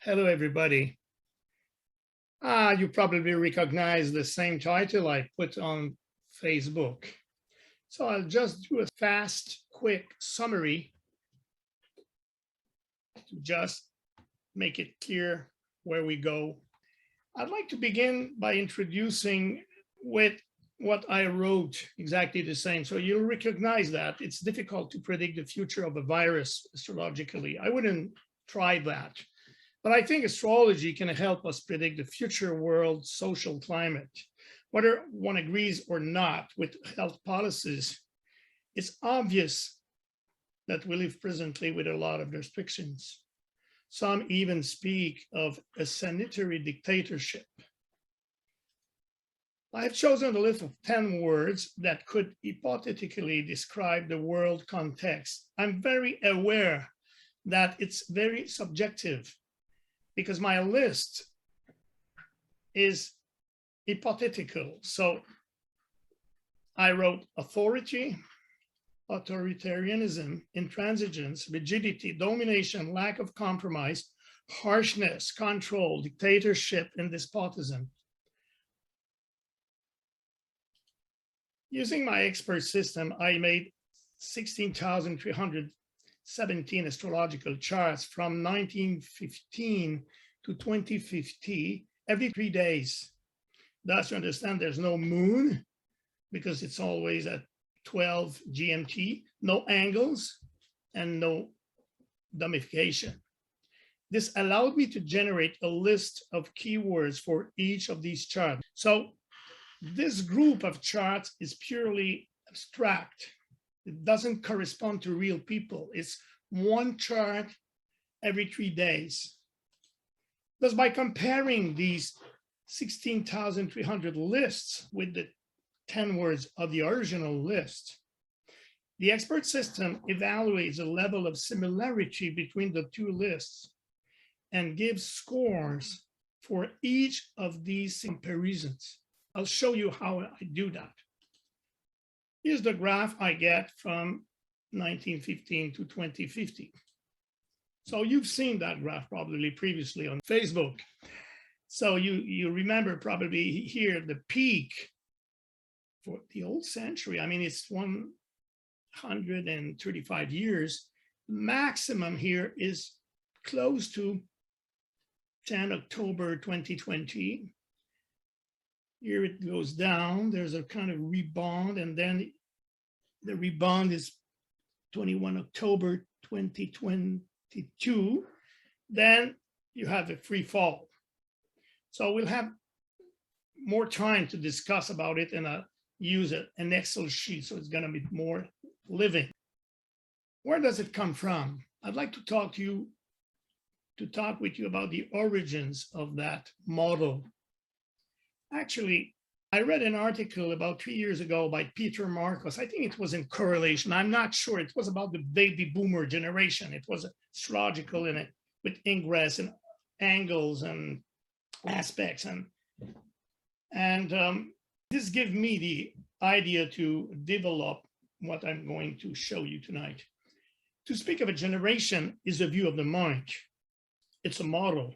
Hello, everybody. You probably recognize the same title I put on Facebook. So I'll just do a fast, quick summary to just make it clear where we go. I'd like to begin by introducing with what I wrote, exactly the same. So you'll recognize that it's difficult to predict the future of a virus astrologically. I wouldn't try that. But I think astrology can help us predict the future world social climate. Whether one agrees or not with health policies, it's obvious that we live presently with a lot of restrictions. Some even speak of a sanitary dictatorship. I've chosen a list of 10 words that could hypothetically describe the world context. I'm very aware that it's very subjective, because my list is hypothetical. So I wrote authority, authoritarianism, intransigence, rigidity, domination, lack of compromise, harshness, control, dictatorship, and despotism. Using my expert system, I made 16,317 astrological charts from 1915 to 2050 every 3 days. Thus, you understand there's no moon because it's always at 12 GMT, no angles, and no dominification. This allowed me to generate a list of keywords for each of these charts. So this group of charts is purely abstract. It doesn't correspond to real people. It's one chart every 3 days. Thus, by comparing these 16,300 lists with the 10 words of the original list, the expert system evaluates the level of similarity between the two lists and gives scores for each of these comparisons. I'll show you how I do that. Here's the graph I get from 1915 to 2050. So you've seen that graph probably previously on Facebook. So you remember probably here the peak for the old century. I mean, it's 135 years. Maximum here is close to 10 October 2020. Here it goes down. There's a kind of rebound, and then the rebound is 21 October 2022. Then you have a free fall. So we'll have more time to discuss about it, and I'll use an Excel sheet, so it's going to be more living. Where does it come from? I'd like to talk with you about the origins of that model. Actually, I read an article about 3 years ago by Peter Marcos. I think it was in correlation. I'm not sure. It was about the baby boomer generation. It was astrological in it with ingress and angles and aspects. And this gave me the idea to develop what I'm going to show you tonight. To speak of a generation is a view of the mind. It's a model,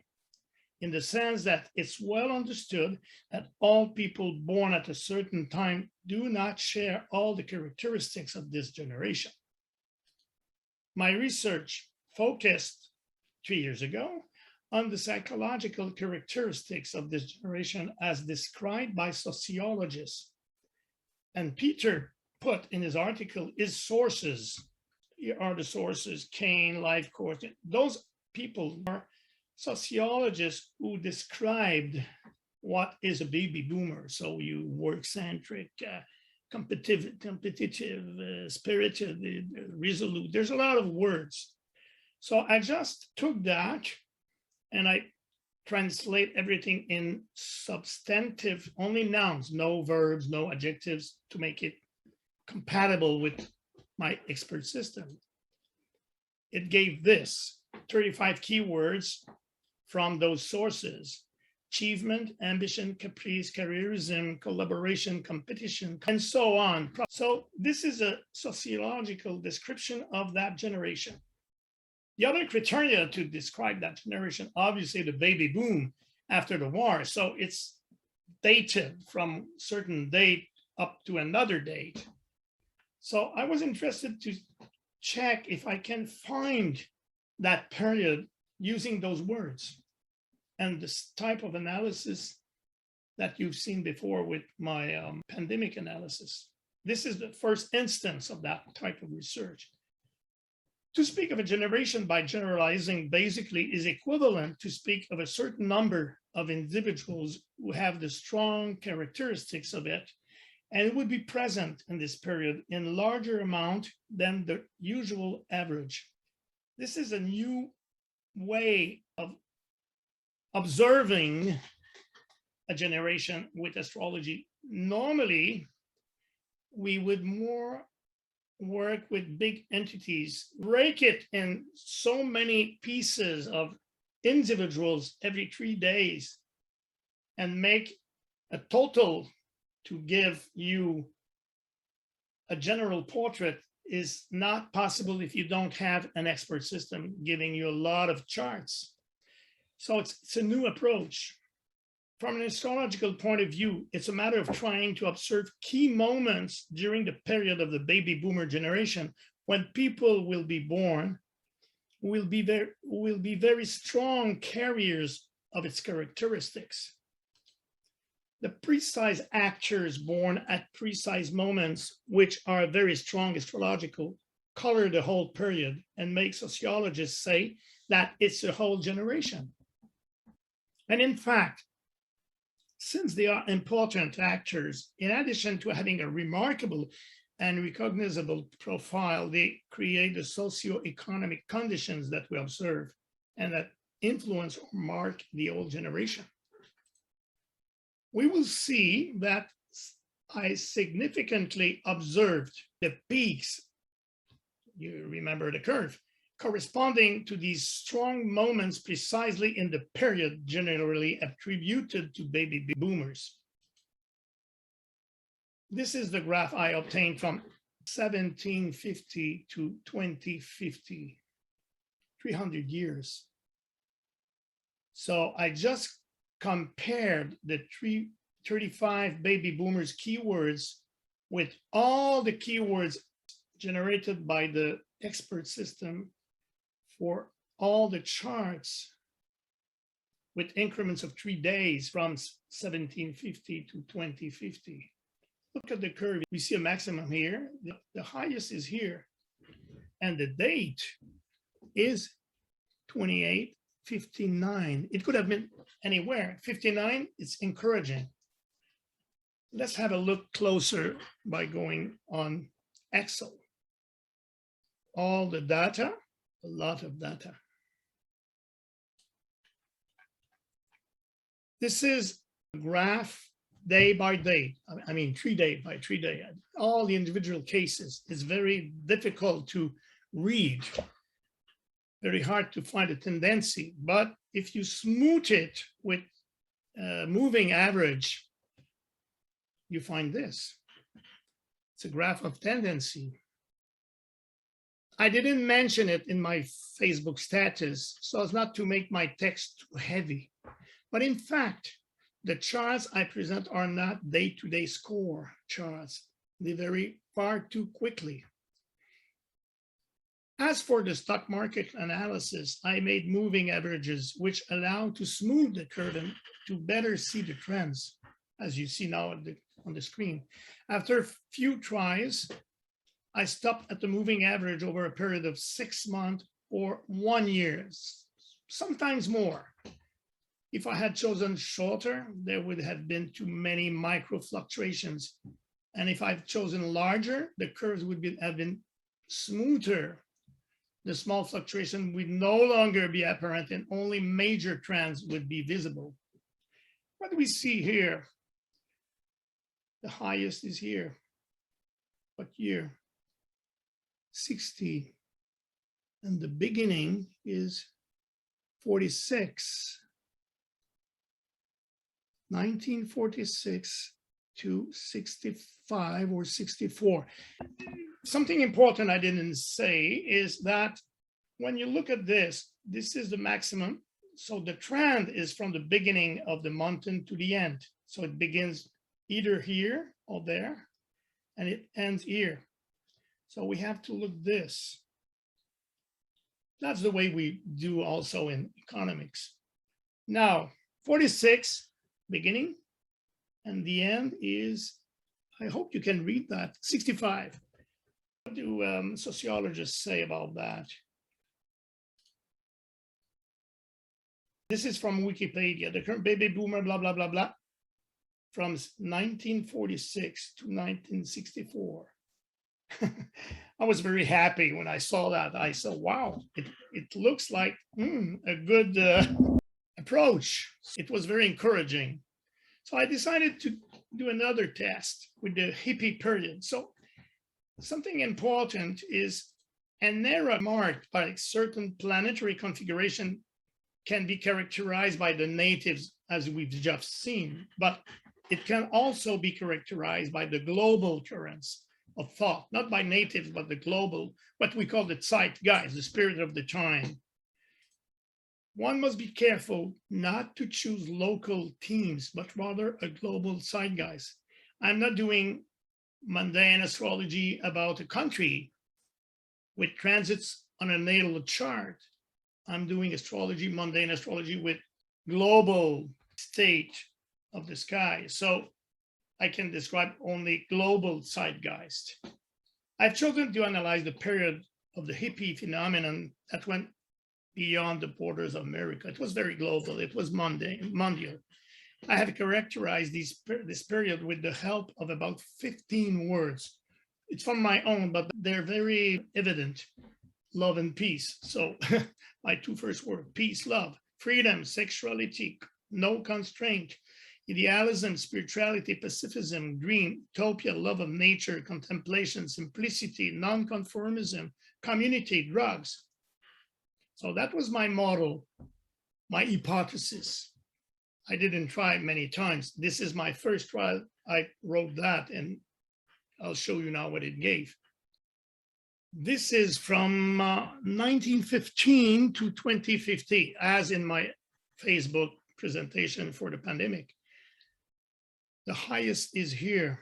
in the sense that it's well understood that all people born at a certain time do not share all the characteristics of this generation. My research focused 3 years ago on the psychological characteristics of this generation as described by sociologists. And Peter put in his article his sources. Here are the sources: Kane, Life Course. Those people are sociologists who described what is a baby boomer. So you work-centric, competitive, spirited, resolute. There's a lot of words. So I just took that and I translate everything in substantive, only nouns, no verbs, no adjectives, to make it compatible with my expert system. It gave this 35 keywords from those sources: achievement, ambition, caprice, careerism, collaboration, competition, and so on. So this is a sociological description of that generation. The other criteria to describe that generation, obviously the baby boom after the war. So it's dated from certain date up to another date. So I was interested to check if I can find that period using those words and this type of analysis that you've seen before with my pandemic analysis. This is the first instance of that type of research. To speak of a generation by generalizing basically is equivalent to speak of a certain number of individuals who have the strong characteristics of it, and it would be present in this period in larger amount than the usual average. This is a new way of observing a generation with astrology. Normally, we would more work with big entities, break it in so many pieces of individuals every 3 days, and make a total to give you a general portrait is not possible if you don't have an expert system giving you a lot of charts. So it's a new approach. From an astrological point of view, it's a matter of trying to observe key moments during the period of the baby boomer generation when people will be born, will be very strong carriers of its characteristics. The precise actors born at precise moments, which are very strong astrological, color the whole period and make sociologists say that it's a whole generation. And in fact, since they are important actors, in addition to having a remarkable and recognizable profile, they create the socio-economic conditions that we observe and that influence or mark the old generation. We will see that I significantly observed the peaks, you remember the curve, corresponding to these strong moments precisely in the period generally attributed to baby boomers. This is the graph I obtained from 1750 to 2050, 300 years. So I just compared the 35 baby boomers keywords with all the keywords generated by the expert system for all the charts with increments of 3 days from 1750 to 2050. Look at the curve. We see a maximum here. The highest is here. And the date is 2859. It could have been anywhere. 59, it's encouraging. Let's have a look closer by going on Excel. All the data, a lot of data. This is a graph day by day. I mean, 3 day by 3 day. All the individual cases is very difficult to read, very hard to find a tendency. But if you smooth it with moving average, you find this. It's a graph of tendency. I didn't mention it in my Facebook status so as not to make my text too heavy. But in fact, the charts I present are not day-to-day score charts. They vary far too quickly. As for the stock market analysis, I made moving averages, which allow to smooth the curve and to better see the trends, as you see now on the screen. After a few tries, I stopped at the moving average over a period of 6 months or 1 year, sometimes more. If I had chosen shorter, there would have been too many micro fluctuations. And if I've chosen larger, the curves would have been smoother. The small fluctuation would no longer be apparent and only major trends would be visible. What do we see here? The highest is here. What year? 60. And the beginning is 46. 1946 to 65 or 64. Something important I didn't say is that when you look at this, this is the maximum. So the trend is from the beginning of the mountain to the end. So it begins either here or there, and it ends here. So we have to look this. That's the way we do also in economics. Now, 46, beginning, and the end is, I hope you can read that, 65. What do sociologists say about that? This is from Wikipedia, the current baby boomer, blah, blah, blah, blah, from 1946 to 1964. I was very happy when I saw that. I said, wow, it looks like a good approach. It was very encouraging. So I decided to do another test with the hippie period. So something important is an era marked by a certain planetary configuration can be characterized by the natives, as we've just seen, but it can also be characterized by the global currents of thought, not by natives, but the global, what we call the zeitgeist, the spirit of the time. One must be careful not to choose local themes, but rather a global zeitgeist. I'm not doing mundane astrology about a country with transits on a natal chart. I'm doing astrology, mundane astrology with global state of the sky. So I can describe only global zeitgeist. I've chosen to analyze the period of the hippie phenomenon that went beyond the borders of America. It was very global. It was mondial. I have characterized this period with the help of about 15 words. It's from my own, but they're very evident. Love and peace. So my two first words, peace, love, freedom, sexuality, no constraint, idealism, spirituality, pacifism, dream, utopia, love of nature, contemplation, simplicity, nonconformism, community, drugs. So that was my model, my hypothesis. I didn't try many times. This is my first trial. I wrote that, and I'll show you now what it gave. This is from 1915 to 2050, as in my Facebook presentation for the pandemic. The highest is here.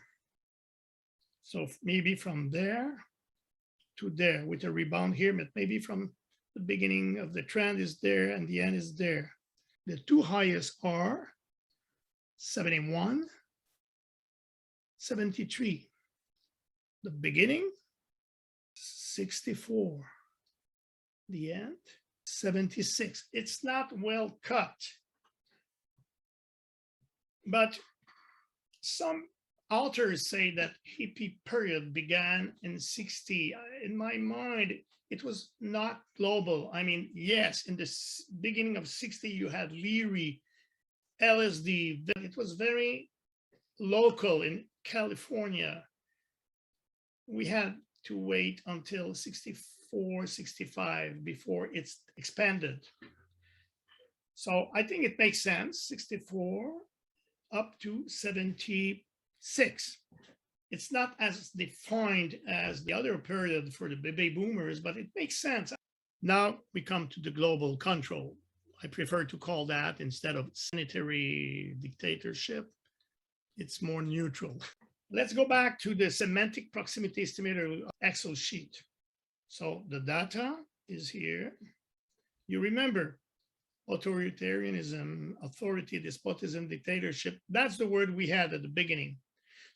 So maybe from there to there with a rebound here, but maybe from the beginning of the trend is there and the end is there. The two highest are 71, 73. The beginning, 64. The end, 76. It's not well cut. But some authors say that hippie period began in 60. In my mind, it was not global. I mean, yes, in the beginning of 60, you had Leary, LSD. It was very local in California. We had to wait until 64, 65 before it's expanded. So I think it makes sense, 64 up to 76. It's not as defined as the other period for the baby boomers, but it makes sense. Now we come to the global control. I prefer to call that, instead of sanitary dictatorship, it's more neutral. Let's go back to the semantic proximity estimator Excel sheet. So the data is here. You remember authoritarianism, authority, despotism, dictatorship. That's the word we had at the beginning.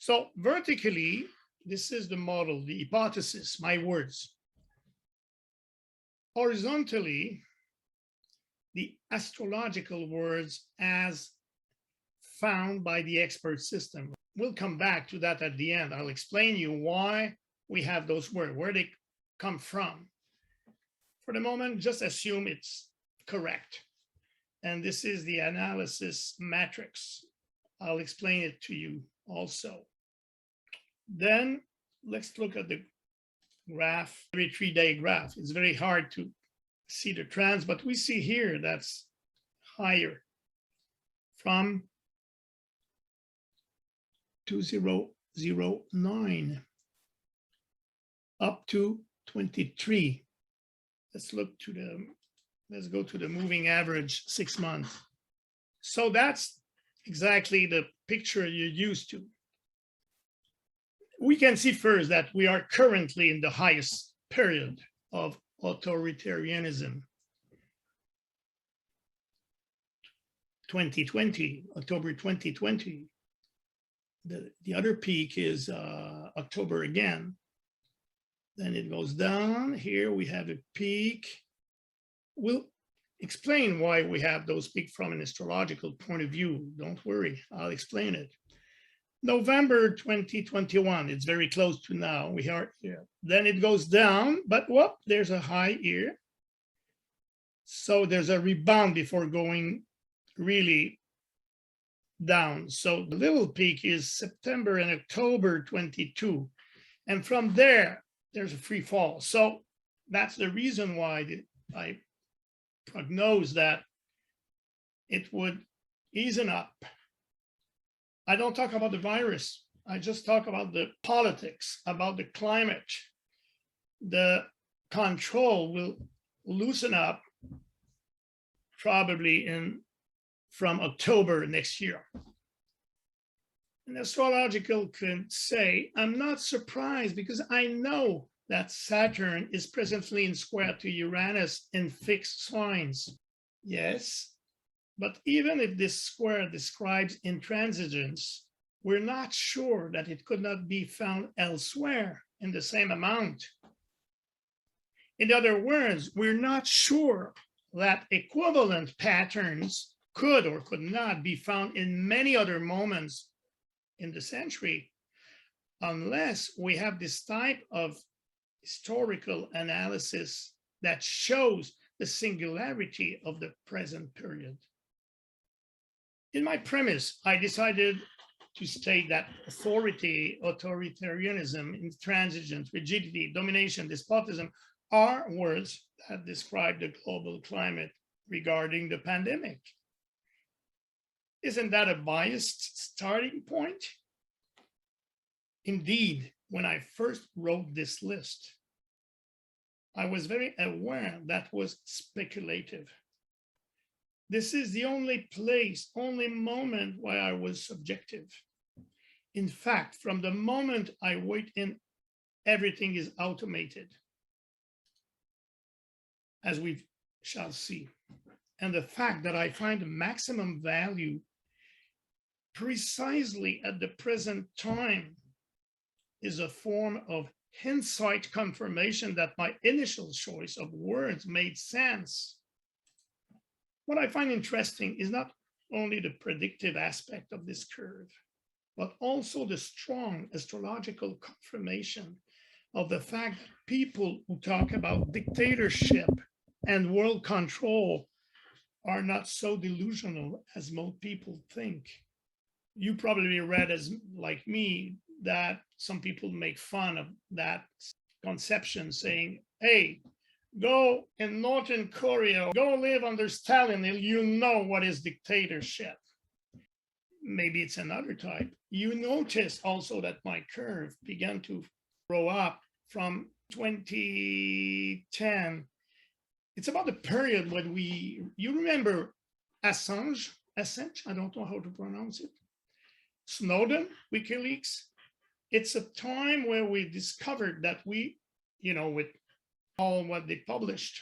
So vertically, this is the model, the hypothesis, my words. Horizontally, the astrological words as found by the expert system. We'll come back to that at the end. I'll explain you why we have those words, where they come from. For the moment, just assume it's correct. And this is the analysis matrix. I'll explain it to you also. Then let's look at the graph, every 3-day graph. It's very hard to see the trends, but we see here that's higher from 2009 up to 23. let's go to the moving average 6 months. So that's exactly the picture you're used to. We can see first that we are currently in the highest period of authoritarianism. 2020, October 2020. The other peak is October again. Then it goes down. Here we have a peak. We'll explain why we have those peaks from an astrological point of view. Don't worry, I'll explain it. November 2021, it's very close to now. We are here. Then it goes down, but whoop, there's a high here. So there's a rebound before going really down. So the little peak is September and October 22. And from there, there's a free fall. So that's the reason why I prognose that it would ease up. I don't talk about the virus. I just talk about the politics, about the climate. The control will loosen up probably from October next year. An astrological can say, I'm not surprised because I know that Saturn is presently in square to Uranus in fixed signs. Yes, but even if this square describes intransigence, we're not sure that it could not be found elsewhere in the same amount. In other words, we're not sure that equivalent patterns could or could not be found in many other moments in the century, unless we have this type of historical analysis that shows the singularity of the present period. In my premise, I decided to state that authority, authoritarianism, intransigence, rigidity, domination, despotism are words that describe the global climate regarding the pandemic. Isn't that a biased starting point? Indeed, when I first wrote this list, I was very aware that was speculative. This is the only place, only moment where I was subjective. In fact, from the moment I wait in, everything is automated, as we shall see. And the fact that I find maximum value precisely at the present time is a form of hindsight confirmation that my initial choice of words made sense. What I find interesting is not only the predictive aspect of this curve, but also the strong astrological confirmation of the fact that people who talk about dictatorship and world control are not so delusional as most people think. You probably read, as like me, that some people make fun of that conception, saying, hey, go in Northern Korea, go live under Stalin, and you know what is dictatorship. Maybe it's another type. You notice also that my curve began to grow up from 2010. It's about the period when you remember Assange, I don't know how to pronounce it, Snowden, WikiLeaks. It's a time where we discovered that with all what they published,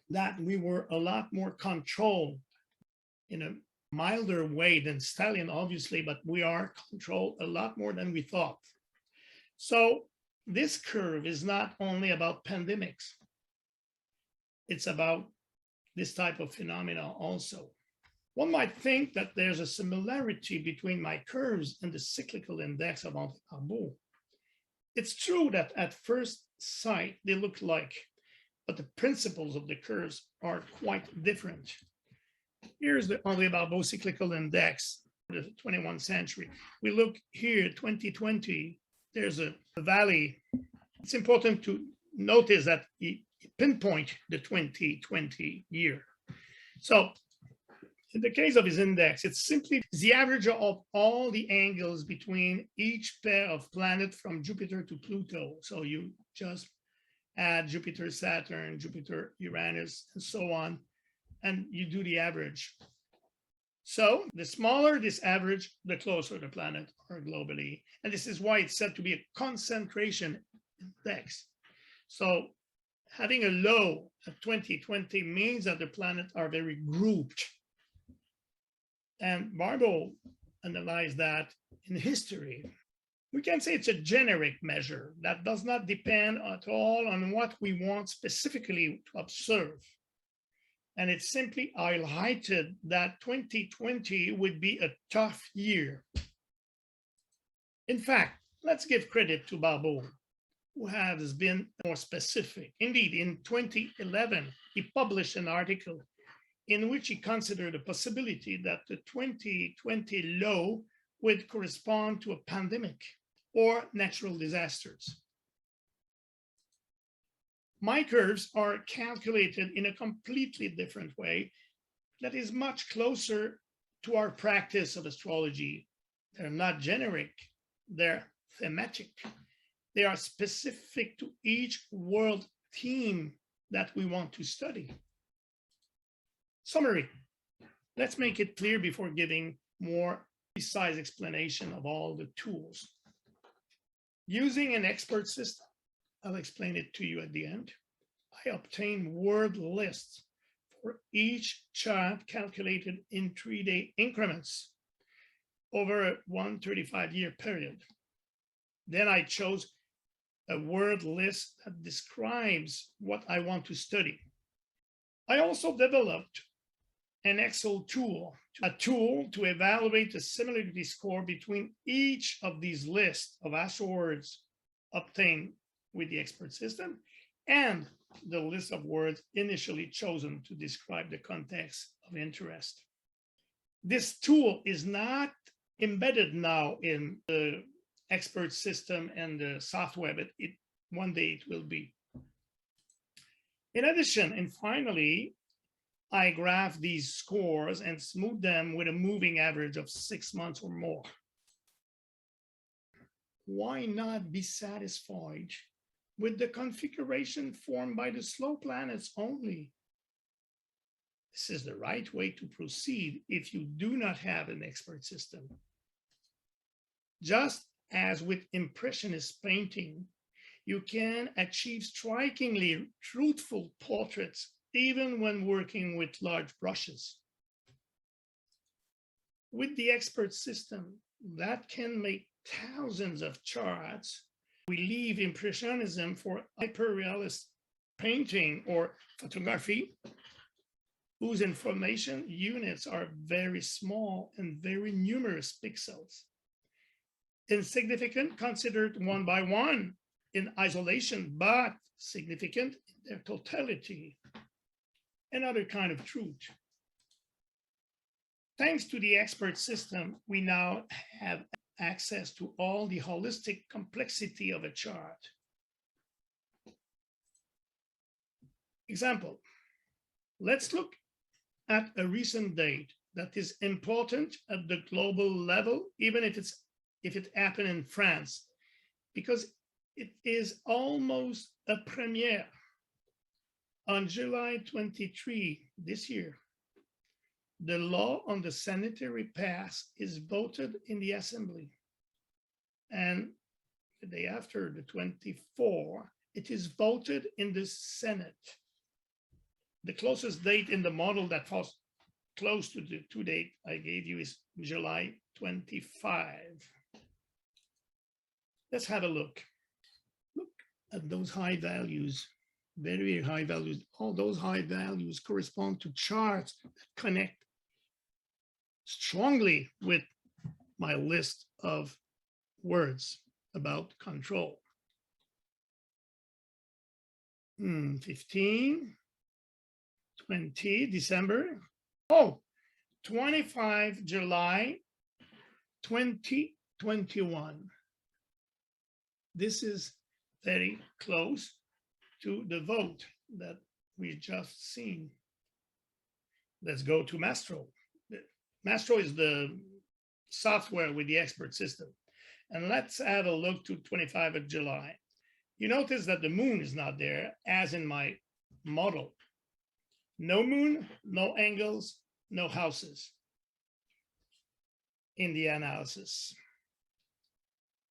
that we were a lot more controlled in a milder way than Stalin, obviously, but we are controlled a lot more than we thought. So this curve is not only about pandemics. It's about this type of phenomena also. One might think that there's a similarity between my curves and the cyclical index of Untitled. It's true that at first sight they look like, but the principles of the curves are quite different. Here's the Untitled cyclical index for the 21st century. We look here, 2020, there's a valley. It's important to notice that he pinpoint the 2020 year. So in the case of his index, it's simply the average of all the angles between each pair of planets from Jupiter to Pluto. So you just add Jupiter, Saturn, Jupiter, Uranus, and so on, and you do the average. So the smaller this average, the closer the planet are globally. And this is why it's said to be a concentration index. So having a low at 2020 means that the planets are very grouped. And Barbo analyzed that in history. We can say it's a generic measure that does not depend at all on what we want specifically to observe. And it simply highlighted that 2020 would be a tough year. In fact, let's give credit to Barbo, who has been more specific. Indeed, in 2011, he published an article in which he considered the possibility that the 2020 low would correspond to a pandemic or natural disasters. My curves are calculated in a completely different way that is much closer to our practice of astrology. They're not generic, they're thematic. They are specific to each world theme that we want to study. Summary. Let's make it clear before giving more precise explanation of all the tools. Using an expert system, I'll explain it to you at the end. I obtain word lists for each chart calculated in 3-day increments over a 135-year period. Then I chose a word list that describes what I want to study. I also developed an Excel tool, a tool to evaluate the similarity score between each of these lists of astro words obtained with the expert system and the list of words initially chosen to describe the context of interest. This tool is not embedded now in the expert system and the software, but one day it will be. In addition, and finally, I graph these scores and smooth them with a moving average of 6 months or more. Why not be satisfied with the configuration formed by the slow planets only? This is the right way to proceed if you do not have an expert system. Just as with Impressionist painting, you can achieve strikingly truthful portraits even when working with large brushes. With the expert system, that can make thousands of charts. We leave Impressionism for hyperrealist painting or photography, whose information units are very small and very numerous pixels. Insignificant considered one by one in isolation, but significant in their totality. Another kind of truth. Thanks to the expert system, we now have access to all the holistic complexity of a chart. Example, let's look at a recent date that is important at the global level, even if it happened in France, because it is almost a premiere. On July 23 this year, the law on the sanitary pass is voted in the Assembly. And the day after, the 24, it is voted in the Senate. The closest date in the model that falls close to the due date I gave you is July 25. Let's have a look. Look at those high values. Very high values. All those high values correspond to charts that connect strongly with my list of words about control. 15, 20, December. Oh, 25 July 2021. This is very close to the vote that we just seen. Let's go to Mastro. Mastro is the software with the expert system. And let's have a look to 25 of July. You notice that the moon is not there, as in my model. No moon, no angles, no houses in the analysis.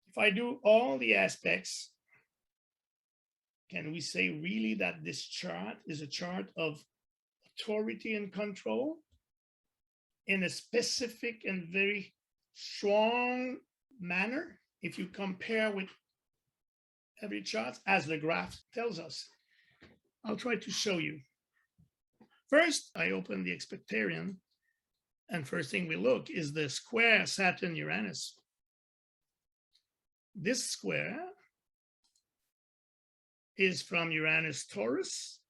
If I do all the aspects, can we say really that this chart is a chart of authority and control in a specific and very strong manner? If you compare with every chart, as the graph tells us, I'll try to show you. First, I open the Expectorian, and first thing we look is the square Saturn-Uranus. This square is from Uranus-Taurus,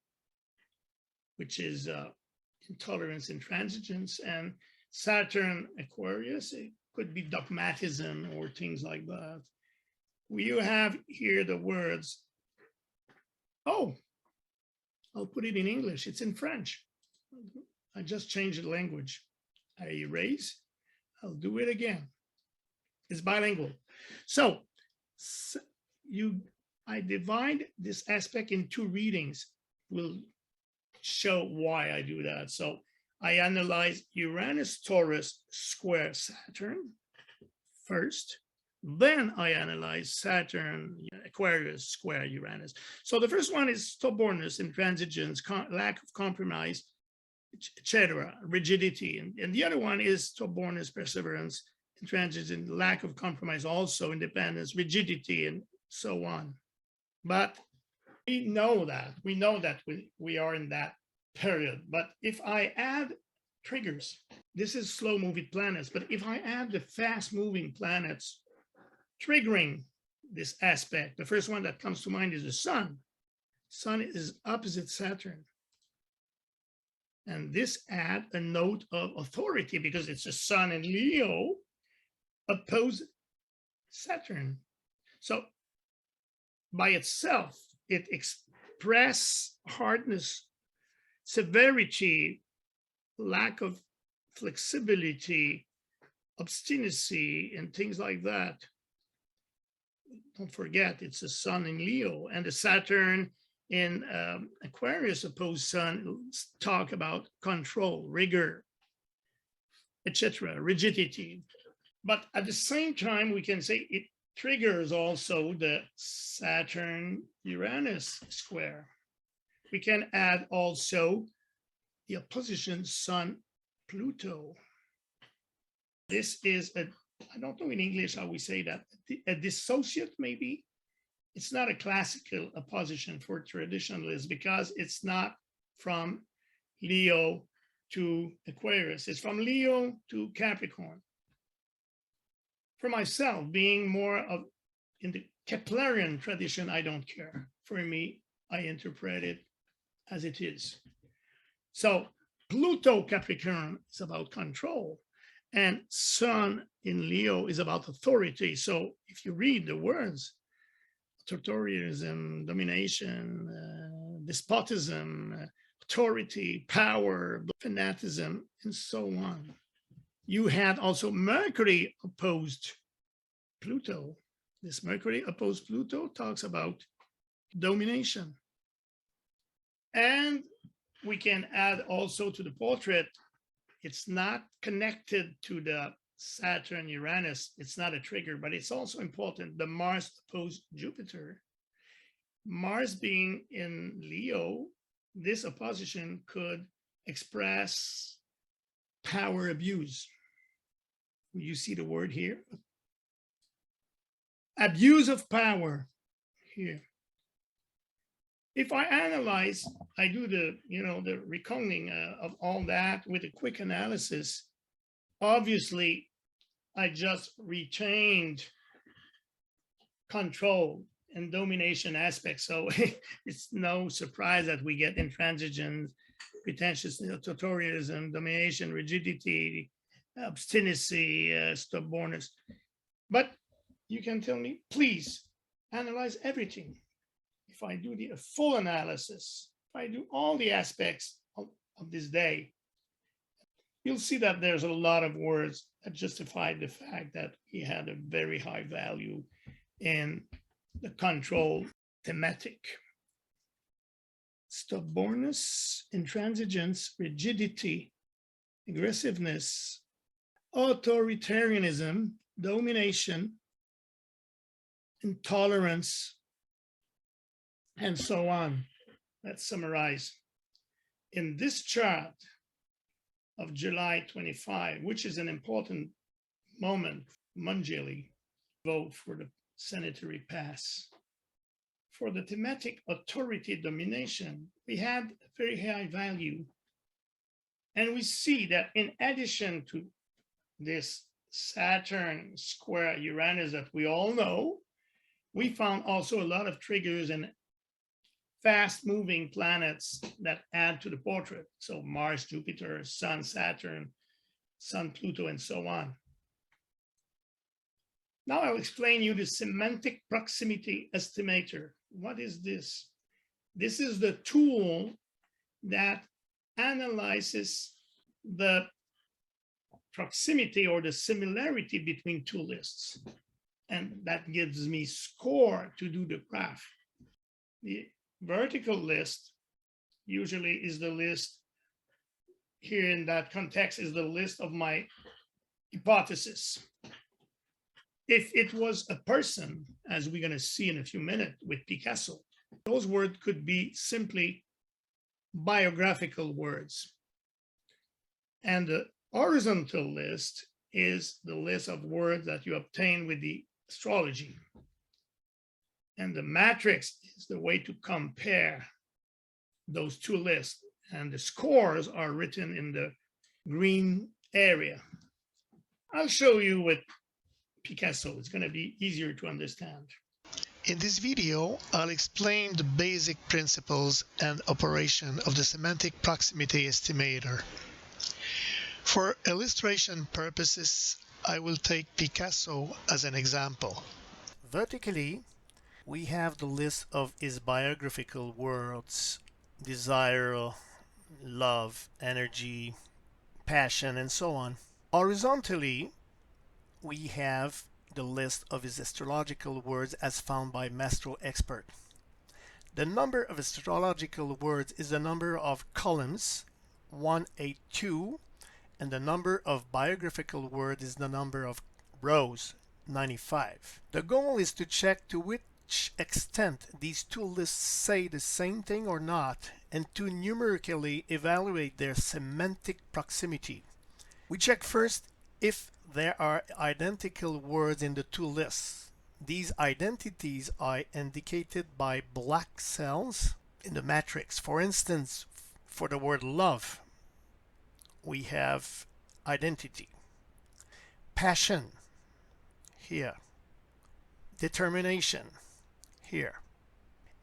which is intolerance, intransigence, and Saturn-Aquarius. It could be dogmatism or things like that. You have here the words, oh, I'll put it in English. It's in French. I just changed the language. I erase. I'll do it again. It's bilingual. So I divide this aspect in two readings. We'll show why I do that. So I analyze Uranus-Taurus square Saturn first. Then I analyze Saturn-Aquarius square Uranus. So the first one is stubbornness, intransigence, lack of compromise, etc., rigidity. And the other one is stubbornness, perseverance, intransigence, lack of compromise, also independence, rigidity, and so on. But we know that we are in that period. But if I add triggers, this is slow-moving planets, but if I add the fast-moving planets triggering this aspect, the first one that comes to mind is the sun. Sun is opposite Saturn. And this adds a note of authority because it's a sun in Leo opposed Saturn. So by itself, it expresses hardness, severity, lack of flexibility, obstinacy, and things like that. Don't forget, it's the sun in Leo, and the Saturn in Aquarius opposed sun talk about control, rigor, etc., rigidity. But at the same time, we can say it triggers also the Saturn-Uranus square. We can add also the opposition Sun-Pluto. This is a, I don't know in English how we say that, a dissociate maybe. It's not a classical opposition for traditionalists because it's not from Leo to Aquarius. It's from Leo to Capricorn. For myself, being more of in the Keplerian tradition, I don't care. For me, I interpret it as it is. So Pluto Capricorn is about control, and Sun in Leo is about authority. So if you read the words, authoritarianism, domination, despotism, authority, power, fanaticism, and so on. You had also Mercury opposed Pluto. This Mercury opposed Pluto talks about domination. And we can add also to the portrait, it's not connected to the Saturn-Uranus. It's not a trigger, but it's also important. The Mars opposed Jupiter. Mars being in Leo, this opposition could express power abuse. You see the word here? Abuse of power here. If I analyze, I do the, the reckoning of all that with a quick analysis. Obviously, I just retained control and domination aspects. So it's no surprise that we get intransigence, pretentiousness, authoritarianism, domination, rigidity, obstinacy, stubbornness. But you can tell me, please analyze everything. If I do the full analysis, if I do all the aspects of this day, you'll see that there's a lot of words that justify the fact that he had a very high value in the control thematic. Stubbornness, intransigence, rigidity, aggressiveness, authoritarianism, domination, intolerance, and so on. Let's summarize. In this chart of July 25, which is an important moment, Munjali, vote for the sanitary pass. For the thematic authority domination, we had a very high value. And we see that in addition to this Saturn square Uranus that we all know, we found also a lot of triggers and fast-moving planets that add to the portrait. So Mars, Jupiter, Sun, Saturn, Sun, Pluto, and so on. Now I'll explain you the semantic proximity estimator. What is this? This is the tool that analyzes the proximity or the similarity between two lists. And that gives me score to do the graph. The vertical list usually is the list here in that context is the list of my hypothesis. If it was a person, as we're going to see in a few minutes with Picasso, those words could be simply biographical words. And the horizontal list is the list of words that you obtain with the astrology. And the matrix is the way to compare those two lists. And the scores are written in the green area. I'll show you with Picasso. It's going to be easier to understand. In this video, I'll explain the basic principles and operation of the semantic proximity estimator. For illustration purposes, I will take Picasso as an example. Vertically, we have the list of his biographical words: desire, love, energy, passion, and so on. Horizontally, we have the list of his astrological words as found by Mastro expert. The number of astrological words is the number of columns, 182, and the number of biographical words is the number of rows, 95. The goal is to check to which extent these two lists say the same thing or not, and to numerically evaluate their semantic proximity. We check first if there are identical words in the two lists. These identities are indicated by black cells in the matrix. For instance, for the word love, we have identity. Passion, here. Determination, here.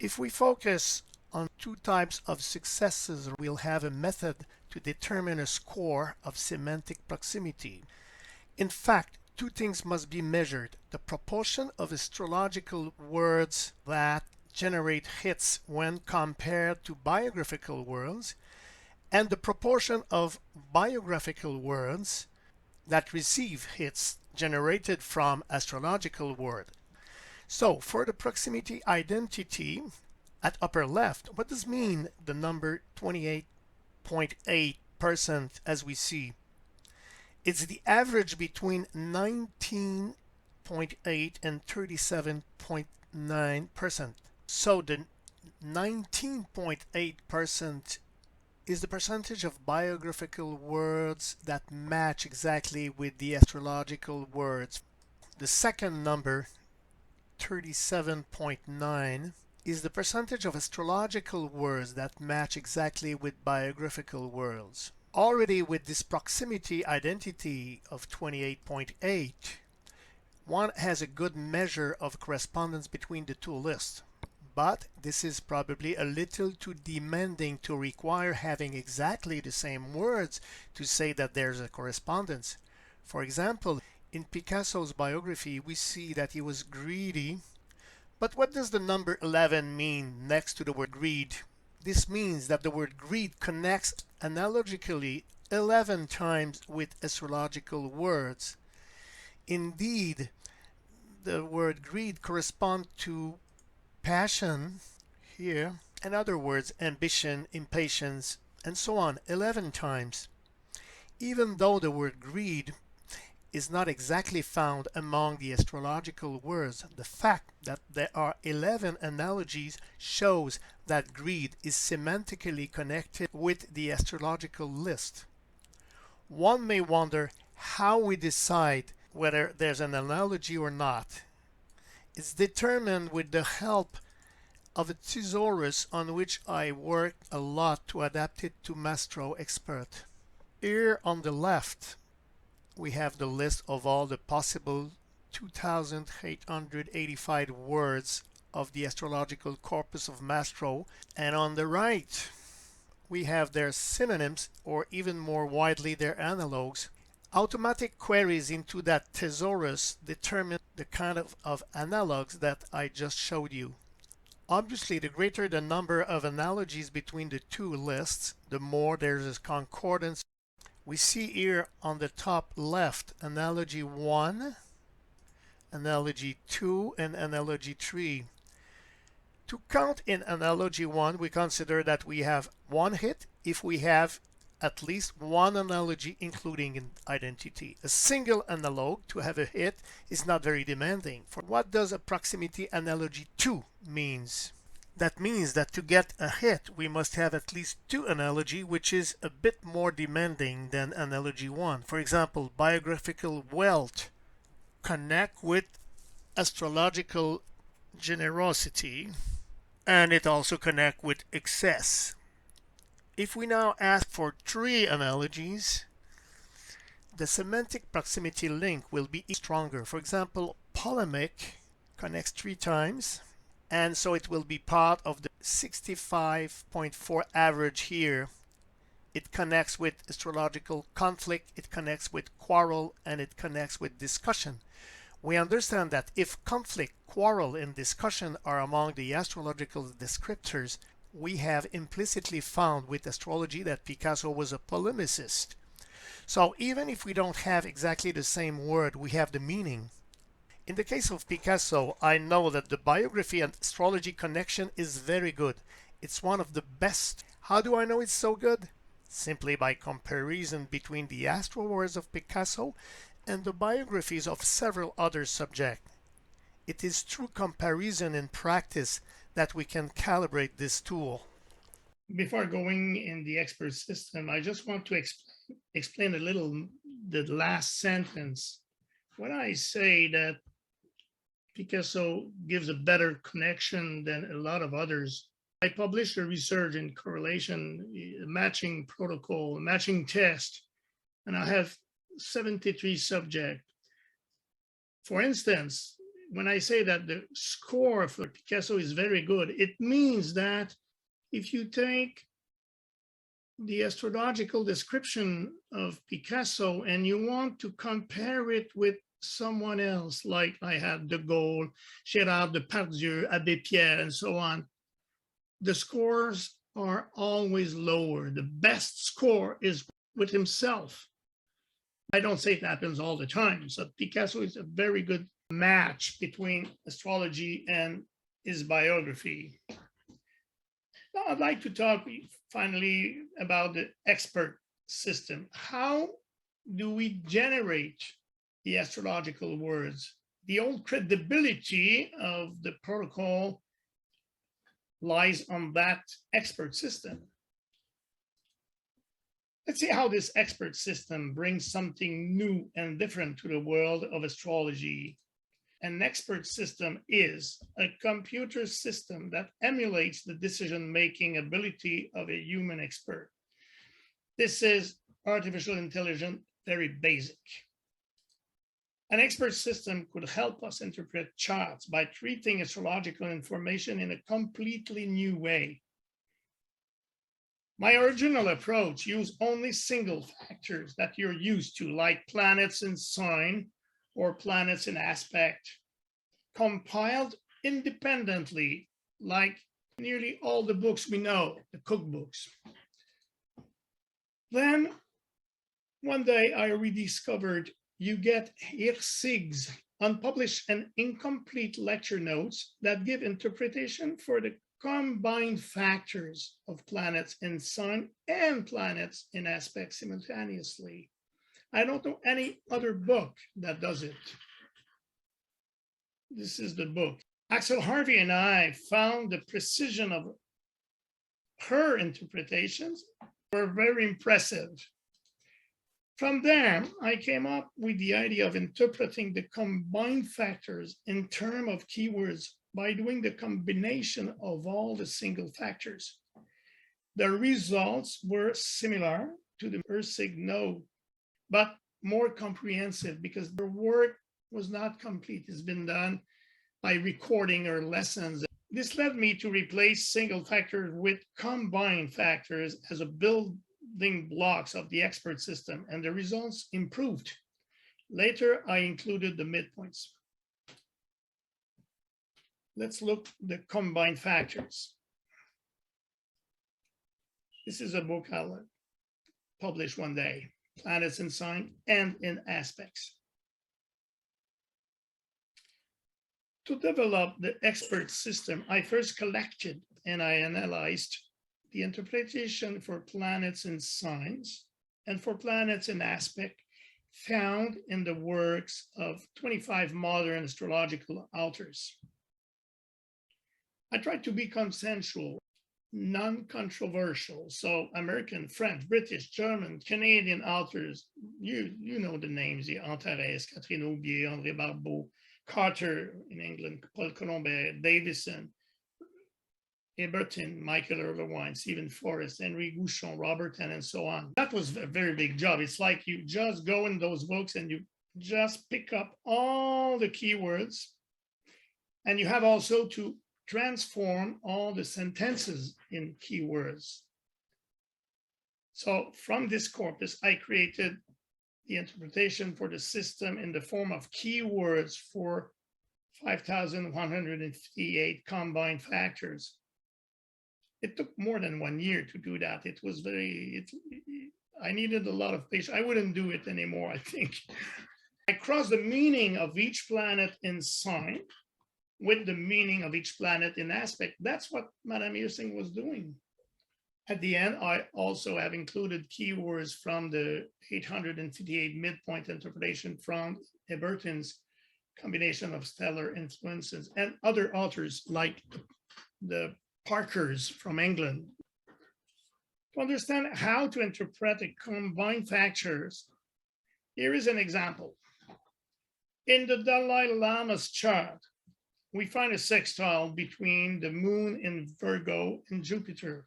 If we focus on two types of successes, we'll have a method to determine a score of semantic proximity. In fact, two things must be measured: the proportion of astrological words that generate hits when compared to biographical words, and the proportion of biographical words that receive hits generated from astrological words. So for the proximity identity at upper left, what does mean the number 28.8% as we see? It's the average between 19.8 and 37.9%. So the 19.8% is the percentage of biographical words that match exactly with the astrological words. The second number, 37.9, is the percentage of astrological words that match exactly with biographical words. Already with this proximity identity of 28.8, one has a good measure of correspondence between the two lists. But this is probably a little too demanding to require having exactly the same words to say that there's a correspondence. For example, in Picasso's biography, we see that he was greedy. But what does the number 11 mean next to the word greed? This means that the word greed connects analogically 11 times with astrological words. Indeed, the word greed corresponds to passion here, in other words, ambition, impatience, and so on, 11 times. Even though the word greed is not exactly found among the astrological words, the fact that there are 11 analogies shows that greed is semantically connected with the astrological list. One may wonder how we decide whether there's an analogy or not. It's determined with the help of a thesaurus on which I worked a lot to adapt it to Mastro Expert. Here on the left, we have the list of all the possible 2,885 words of the astrological corpus of Mastro, and on the right, we have their synonyms, or even more widely, their analogues. Automatic queries into that thesaurus determine the kind of analogues that I just showed you. Obviously, the greater the number of analogies between the two lists, the more there's a concordance. We see here on the top left analogy 1, analogy 2, and analogy 3. To count in analogy 1, we consider that we have one hit if we have at least one analogy including an identity. A single analog to have a hit is not very demanding. For what does a proximity analogy 2 means? That means that to get a hit, we must have at least two analogy, which is a bit more demanding than analogy 1. For example, biographical wealth connect with astrological generosity, and it also connect with excess. If we now ask for 3 analogies, the semantic proximity link will be stronger. For example, polemic connects 3 times, and so it will be part of the 65.4 average here. It connects with astrological conflict, it connects with quarrel, and it connects with discussion. We understand that if conflict, quarrel, and discussion are among the astrological descriptors, we have implicitly found with astrology that Picasso was a polemicist. So even if we don't have exactly the same word, we have the meaning. In the case of Picasso, I know that the biography and astrology connection is very good. It's one of the best. How do I know it's so good? Simply by comparison between the astro words of Picasso and the biographies of several other subjects. It is through comparison in practice that we can calibrate this tool. Before going in the expert system, I just want to explain a little the last sentence. When I say that Picasso gives a better connection than a lot of others, I published a research in correlation, matching protocol, matching test, and I have 73 subjects. For instance, when I say that the score for Picasso is very good, it means that if you take the astrological description of Picasso and you want to compare it with someone else, like I had de Gaulle, Gérard Depardieu, Abbé Pierre, and so on, the scores are always lower. The best score is with himself. I don't say it happens all the time. So Picasso is a very good match between astrology and his biography. Now I'd like to talk finally about the expert system. How do we generate the astrological words? The old credibility of the protocol lies on that expert system. Let's see how this expert system brings something new and different to the world of astrology. An expert system is a computer system that emulates the decision-making ability of a human expert. This is artificial intelligence, very basic. An expert system could help us interpret charts by treating astrological information in a completely new way. My original approach used only single factors that you're used to, like planets in sign or planets in aspect, compiled independently, like nearly all the books we know, the cookbooks. Then one day I rediscovered you get Hirsig's unpublished and incomplete lecture notes that give interpretation for the combined factors of planets in sign and planets in aspect simultaneously. I don't know any other book that does it. This is the book. Axel Harvey and I found the precision of her interpretations were very impressive. From there, I came up with the idea of interpreting the combined factors in terms of keywords by doing the combination of all the single factors. The results were similar to the Ursig node, but more comprehensive because the work was not complete. It's been done by recording her lessons. This led me to replace single factors with combined factors as a building blocks of the expert system, and the results improved. Later, I included the midpoints. Let's look at the combined factors. This is a book I'll publish one day, Planets in Sign and in Aspects. To develop the expert system, I first collected and I analyzed the interpretation for planets in signs and for planets in aspect found in the works of 25 modern astrological authors. I tried to be consensual, non-controversial. So American, French, British, German, Canadian authors, you know the names, the Antares, Catherine Aubier, André Barbeau, Carter in England, Paul Colombet, Davison, Eberton, Michael Irvine, Stephen Forrest, Henry Gouchon, Robert and so on. That was a very big job. It's like you just go in those books and you just pick up all the keywords, and you have also to transform all the sentences in keywords. So from this corpus, I created the interpretation for the system in the form of keywords for 5,158 combined factors. It took more than 1 year to do that. It was I needed a lot of patience. I wouldn't do it anymore, I think. I crossed the meaning of each planet in sign with the meaning of each planet in aspect. That's what Madame Hirsing was doing. At the end, I also have included keywords from the 858 midpoint interpretation from Eberton's combination of stellar influences and other authors like the Parkers from England. To understand how to interpret the combined factors, here is an example. In the Dalai Lama's chart, we find a sextile between the moon in Virgo and Jupiter.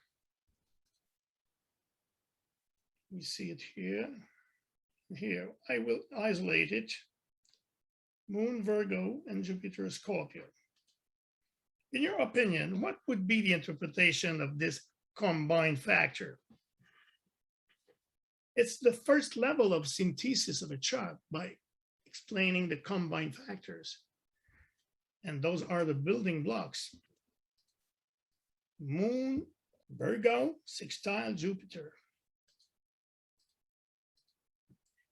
We see it here. Here, I will isolate it. Moon, Virgo, and Jupiter, Scorpio. In your opinion, what would be the interpretation of this combined factor? It's the first level of synthesis of a chart by explaining the combined factors. And those are the building blocks. Moon, Virgo, sextile, Jupiter.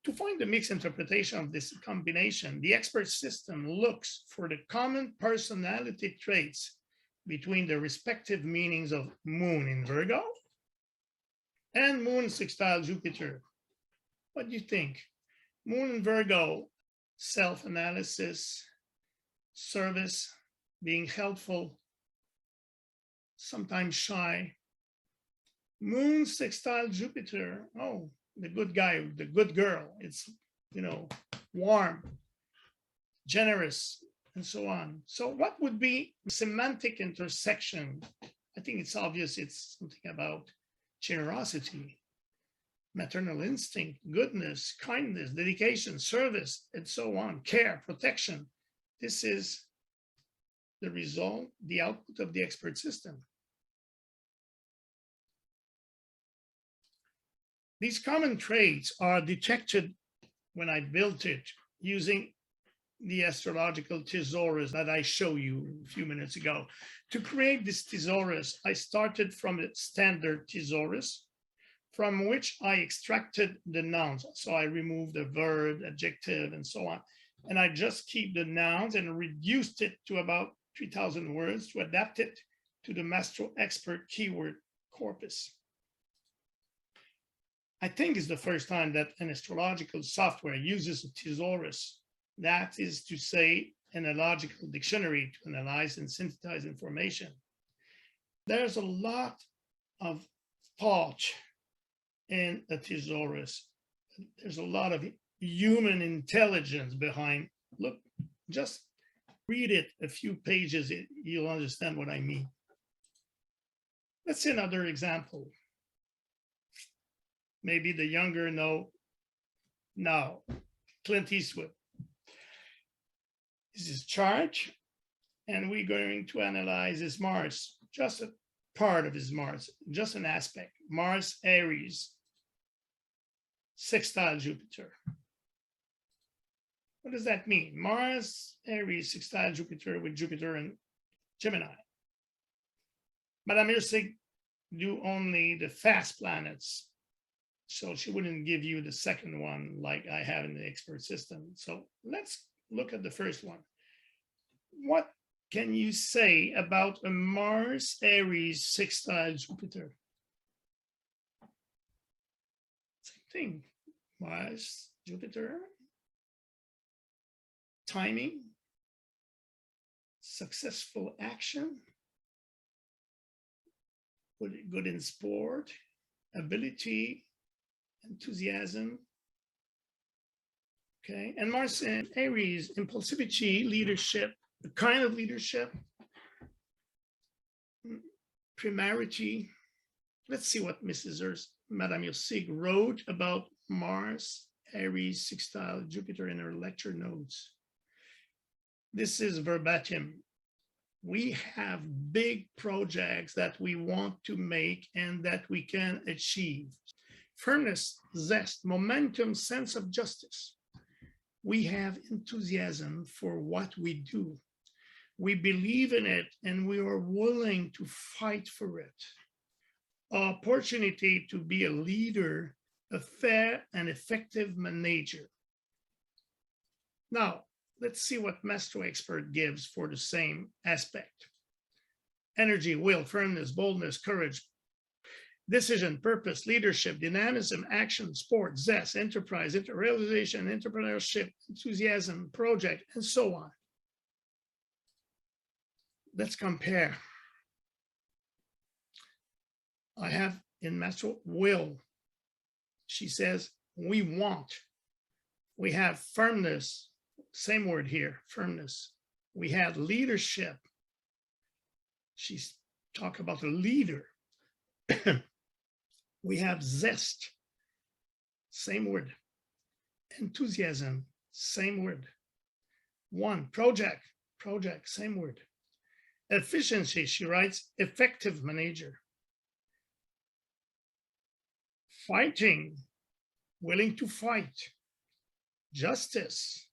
To find the mixed interpretation of this combination, the expert system looks for the common personality traits between the respective meanings of moon in Virgo and moon sextile Jupiter. What do you think? Moon in Virgo, self-analysis, service, being helpful, sometimes shy. Moon sextile Jupiter, oh, the good guy, the good girl. It's, warm, generous, and so on. So what would be semantic intersection? I think it's obvious it's something about generosity, maternal instinct, goodness, kindness, dedication, service, and so on, care, protection. This is the result, the output of the expert system. These common traits are detected when I built it using the astrological thesaurus that I showed you a few minutes ago. To create this thesaurus, I started from the standard thesaurus, from which I extracted the nouns. So I removed the verb, adjective, and so on. And I just keep the nouns and reduced it to about 3,000 words to adapt it to the Mastro expert keyword corpus. I think it's the first time that an astrological software uses a thesaurus, that is to say, an analogical dictionary to analyze and synthesize information. There's a lot of thought in a thesaurus. There's a lot of human intelligence behind. Look, just read it a few pages, you'll understand what I mean. Let's see another example. Maybe the younger know now. Clint Eastwood. This is chart, and we're going to analyze his Mars, just a part of his Mars, just an aspect. Mars, Aries, sextile Jupiter. What does that mean? Mars, Aries, sextile Jupiter with Jupiter and Gemini. Madame Ursig do only the fast planets, so she wouldn't give you the second one like I have in the expert system. So let's look at the first one. What can you say about a Mars, Aries, sextile Jupiter? Same thing. Mars, Jupiter. Timing. Successful action. Good in sport. Ability. Enthusiasm. Okay, and Mars and Aries, impulsivity, leadership, the kind of leadership, primarity. Let's see what Madame Ursig wrote about Mars, Aries, sextile Jupiter in her lecture notes. This is verbatim. We have big projects that we want to make and that we can achieve. Firmness, zest, momentum, sense of justice. We have enthusiasm for what we do. We believe in it and we are willing to fight for it. Opportunity to be a leader, a fair and effective manager. Now, let's see what Mastro expert gives for the same aspect. Energy, will, firmness, boldness, courage, decision, purpose, leadership, dynamism, action, sport, zest, enterprise, interrealization, entrepreneurship, enthusiasm, project, and so on. Let's compare. I have in Mastro will. She says, we want. We have firmness, same word here, firmness. We have leadership. She's talking about a leader. We have zest, same word. Enthusiasm, same word. One, project, same word. Efficiency, she writes, effective manager. Fighting, willing to fight. Justice,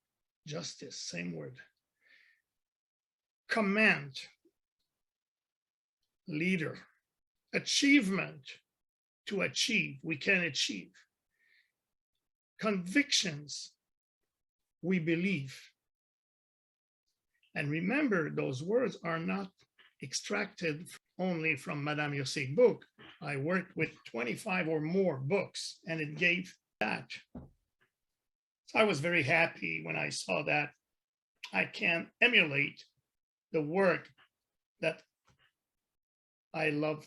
same word. Command, leader. Achievement, to achieve, we can achieve. Convictions, we believe. And remember, those words are not extracted only from Madame Ursig's book. I worked with 25 or more books, and it gave that. So I was very happy when I saw that I can emulate the work that I loved,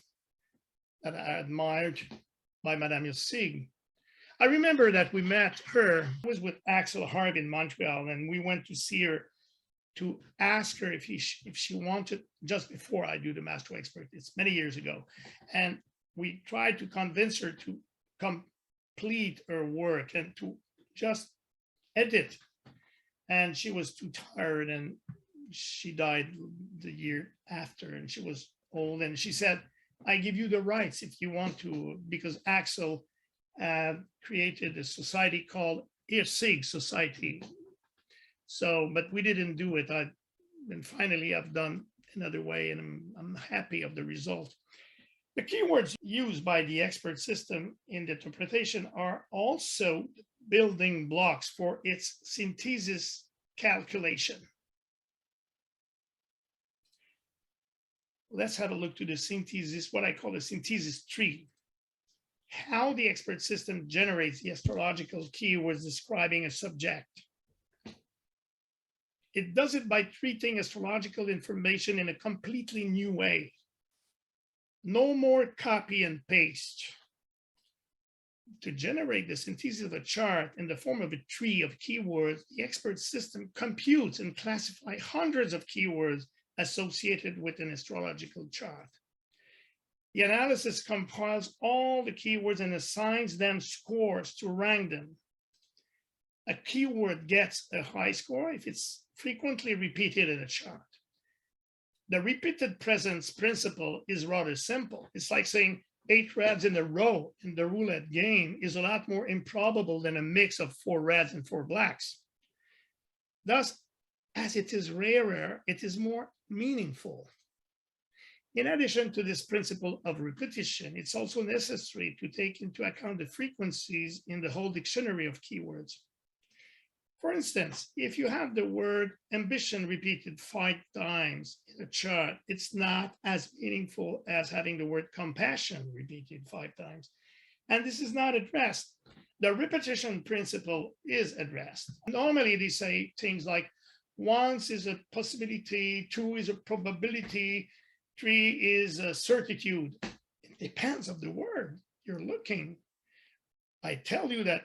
that I admired by Madame Ursig. I remember that we met her, I was with Axel Harb in Montreal, and we went to see her to ask her if she wanted, just before I do the Mastro expert, it's many years ago. And we tried to convince her to complete her work and to just edit. And she was too tired, and she died the year after, and she was old. And she said, I give you the rights if you want to, because Axel created a society called Ursig Society. So, but we didn't do it. And finally, I've done another way, and I'm happy of the result. The keywords used by the expert system in the interpretation are also building blocks for its synthesis calculation. Let's have a look to the synthesis, what I call the synthesis tree. How the expert system generates the astrological keywords describing a subject. It does it by treating astrological information in a completely new way. No more copy and paste. To generate the synthesis of a chart in the form of a tree of keywords, the expert system computes and classifies hundreds of keywords associated with an astrological chart. The analysis compiles all the keywords and assigns them scores to rank them. A keyword gets a high score if it's frequently repeated in a chart. The repeated presence principle is rather simple. It's like saying 8 reds in a row in the roulette game is a lot more improbable than a mix of 4 reds and 4 blacks. Thus, as it is rarer, it is more meaningful. In addition to this principle of repetition, it's also necessary to take into account the frequencies in the whole dictionary of keywords. For instance, if you have the word ambition repeated 5 times in a chart, it's not as meaningful as having the word compassion repeated 5 times. And this is not addressed. The repetition principle is addressed. Normally, they say things like once is a possibility, 2 is a probability, 3 is a certitude. It depends on the word you're looking. I tell you that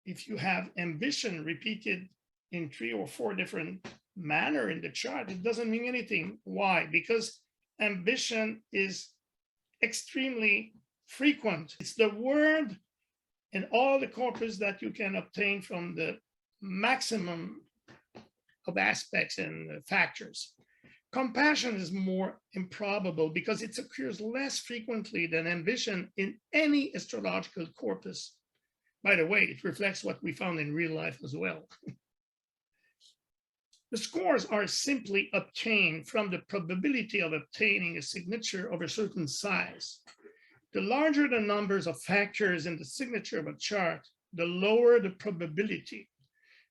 if you have ambition repeated in 3 or 4 different manner in the chart, it doesn't mean anything. Why? Because ambition is extremely frequent. It's the word in all the corpus that you can obtain from the maximum of aspects and factors. Compassion is more improbable because it occurs less frequently than ambition in any astrological corpus. By the way, it reflects what we found in real life as well. The scores are simply obtained from the probability of obtaining a signature of a certain size. The larger the numbers of factors in the signature of a chart, the lower the probability.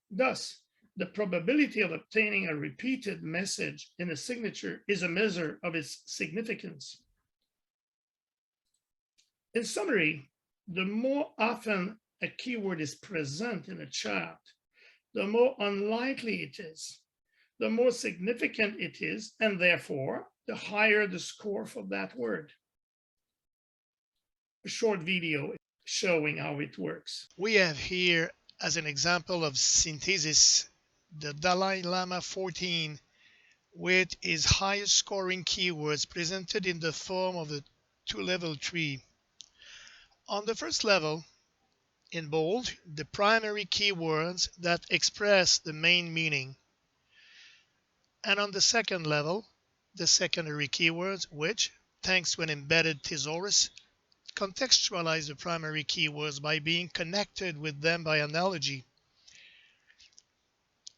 Thus, the probability of obtaining a repeated message in a signature is a measure of its significance. In summary, the more often a keyword is present in a chart, the more unlikely it is, the more significant it is, and therefore, the higher the score for that word. A short video showing how it works. We have here, as an example of synthesis, the Dalai Lama 14 with his highest scoring keywords presented in the form of a 2-level tree. On the first level, in bold, the primary keywords that express the main meaning. And on the second level, the secondary keywords which, thanks to an embedded thesaurus, contextualize the primary keywords by being connected with them by analogy.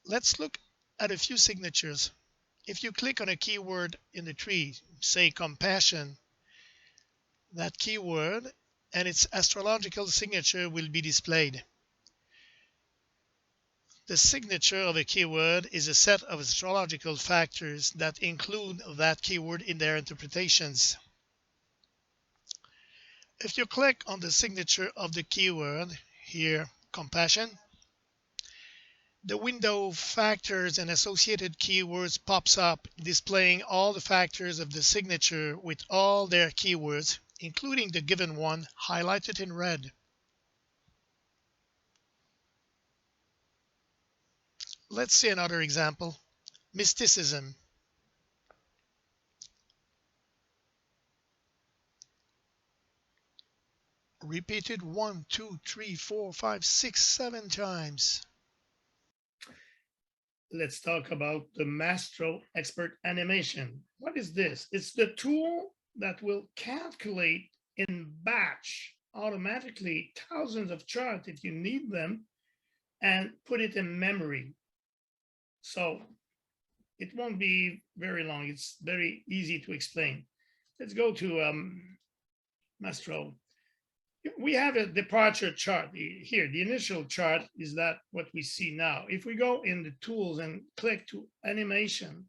Let's look at a few signatures. If you click on a keyword in the tree, say compassion, that keyword and its astrological signature will be displayed. The signature of a keyword is a set of astrological factors that include that keyword in their interpretations. If you click on the signature of the keyword, here, compassion, the window of factors and associated keywords pops up, displaying all the factors of the signature with all their keywords, including the given one highlighted in red. Let's see another example. Mysticism. Repeated 1, 2, 3, 4, 5, 6, 7 times. Let's talk about the Mastro expert animation. What is this? It's the tool that will calculate in batch automatically thousands of charts if you need them and put it in memory. So it won't be very long. It's very easy to explain. Let's go to Mastro. we have a departure chart here. The initial chart is that what we see now. If we go in the tools and click to animation,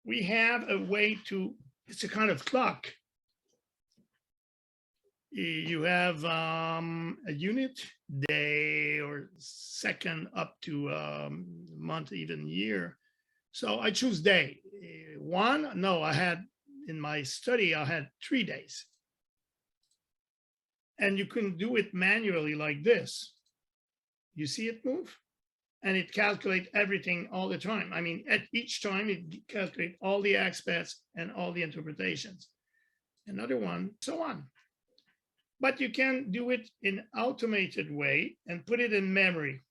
we have a way to, it's a kind of clock. You have a unit, day or second, up to month, even year. So I choose day. One, no, I had in my study, I had 3 days. And you can do it manually like this. You see it move? And it calculates everything all the time. I mean, at each time it calculates all the aspects and all the interpretations. Another one, so on. But you can do it in automated way and put it in memory,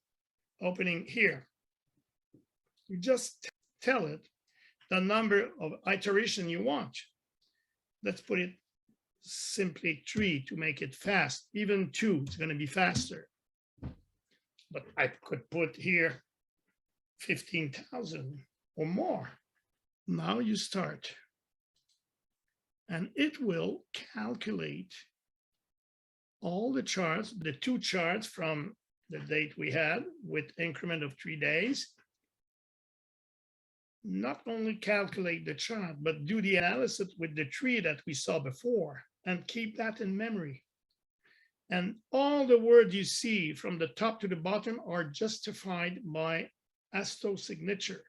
opening here. You just tell it the number of iteration you want. Let's put it simply 3 to make it fast. Even 2 is going to be faster. But I could put here 15,000 or more. Now you start. And it will calculate all the charts, the 2 charts from the date we had with increment of 3 days. Not only calculate the chart, but do the analysis with the 3 that we saw before and keep that in memory. And all the words you see from the top to the bottom are justified by Astro signature.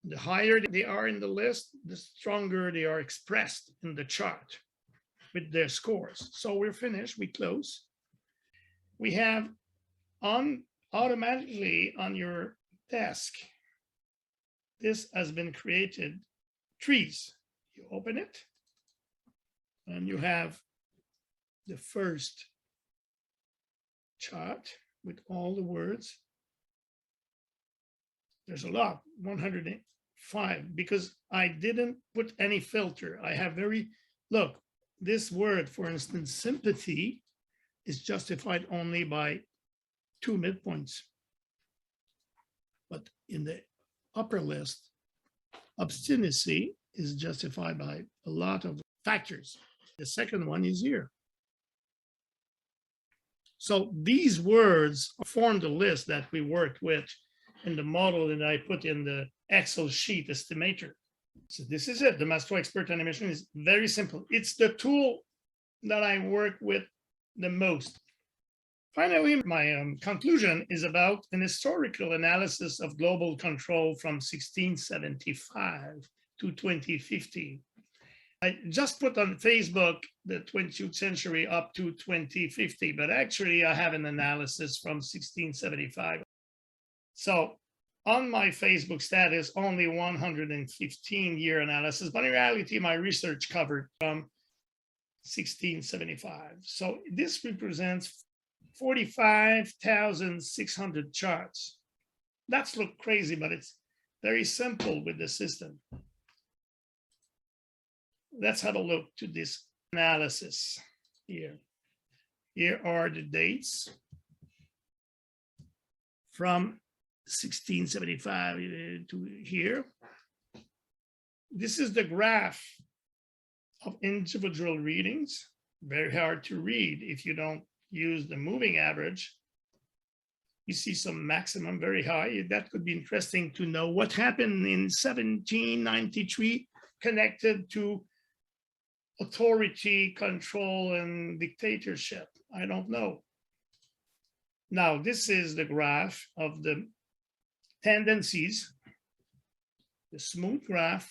The higher they are in the list, the stronger they are expressed in the chart with their scores. So we're finished, we close. We have automatically on your desk, this has been created, trees. You open it and you have the first chart with all the words. There's a lot, 105, because I didn't put any filter. I have look, this word, for instance, sympathy, is justified only by 2 midpoints. But in the upper list, obstinacy is justified by a lot of factors. The second one is here. So these words form the list that we worked with in the model that I put in the Excel sheet estimator. So this is it. The Mastro Expert Animation is very simple. It's the tool that I work with the most. Finally, my conclusion is about an historical analysis of global control from 1675 to 2050. I just put on Facebook the 20th century up to 2050, but actually I have an analysis from 1675. So on my Facebook status, only 115-year analysis, but in reality, my research covered from 1675. So this represents 45,600 charts. That's look crazy, but it's very simple with the system. Let's have a look to this analysis here. Here are the dates from 1675 to here. This is the graph of individual readings. Very hard to read if you don't use the moving average. You see some maximum very high. That could be interesting to know what happened in 1793 connected to authority, control, and dictatorship. I don't know. Now, this is the graph of the tendencies, the smooth graph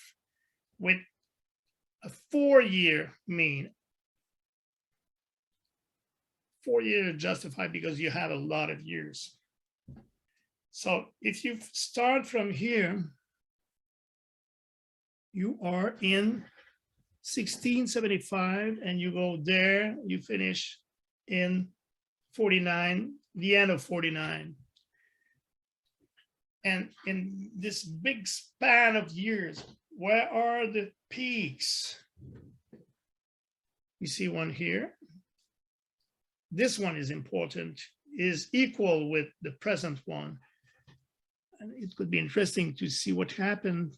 with a 4-year mean. 4 years justified because you have a lot of years. So if you start from here, you are in 1675 and you go there, you finish in 49, the end of 49. And in this big span of years, where are the peaks? You see one here. This one is important, is equal with the present one. And it could be interesting to see what happened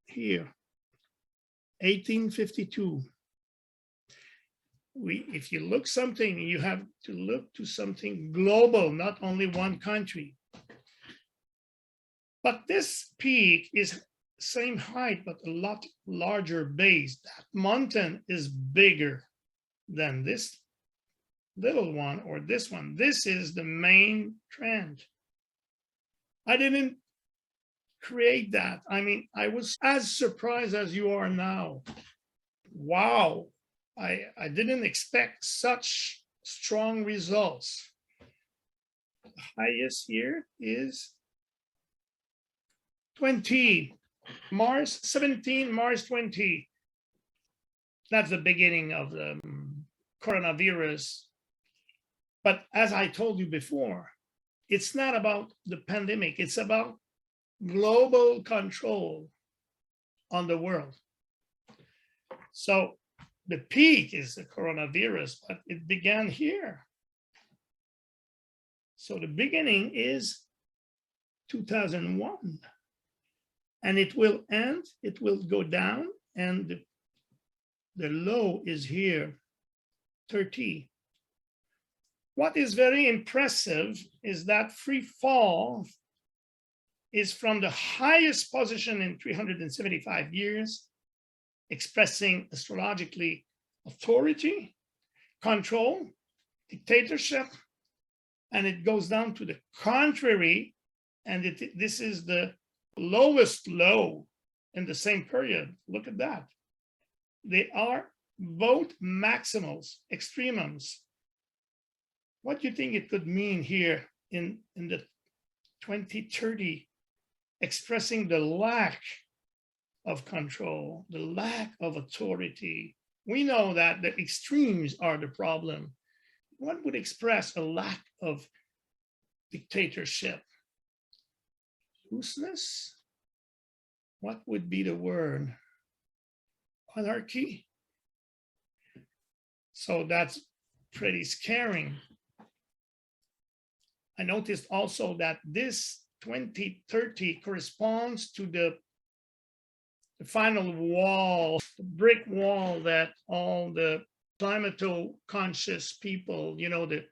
here. 1852. if you look something, you have to look to something global, not only one country. But this peak is same height, but a lot larger base. That mountain is bigger than this little one or this one. This is the main trend. I didn't create that. I mean, I was as surprised as you are now. Wow, I didn't expect such strong results. The highest here is 20, Mars 17, Mars 20. That's the beginning of the coronavirus. But as I told you before, it's not about the pandemic, it's about global control on the world. So the peak is the coronavirus, but it began here. So the beginning is 2001. And it will end, it will go down, and the low is here, 30. What is very impressive is that free fall is from the highest position in 375 years, expressing astrologically authority, control, dictatorship, and it goes down to the contrary, and this is the lowest low in the same period. Look at that. They are both maximals, extremums. What do you think it could mean here in the 2030, expressing the lack of control, the lack of authority? We know that the extremes are the problem. What would express a lack of dictatorship? Looseness? What would be the word? Anarchy? So that's pretty scary. I noticed also that this 2030 corresponds to the final wall, the brick wall that all the climate-conscious people, you know, the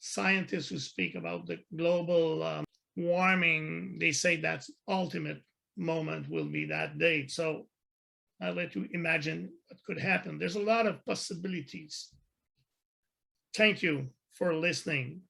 scientists who speak about the global warming, they say that ultimate moment will be that date. So I'll let you imagine what could happen. There's a lot of possibilities. Thank you for listening.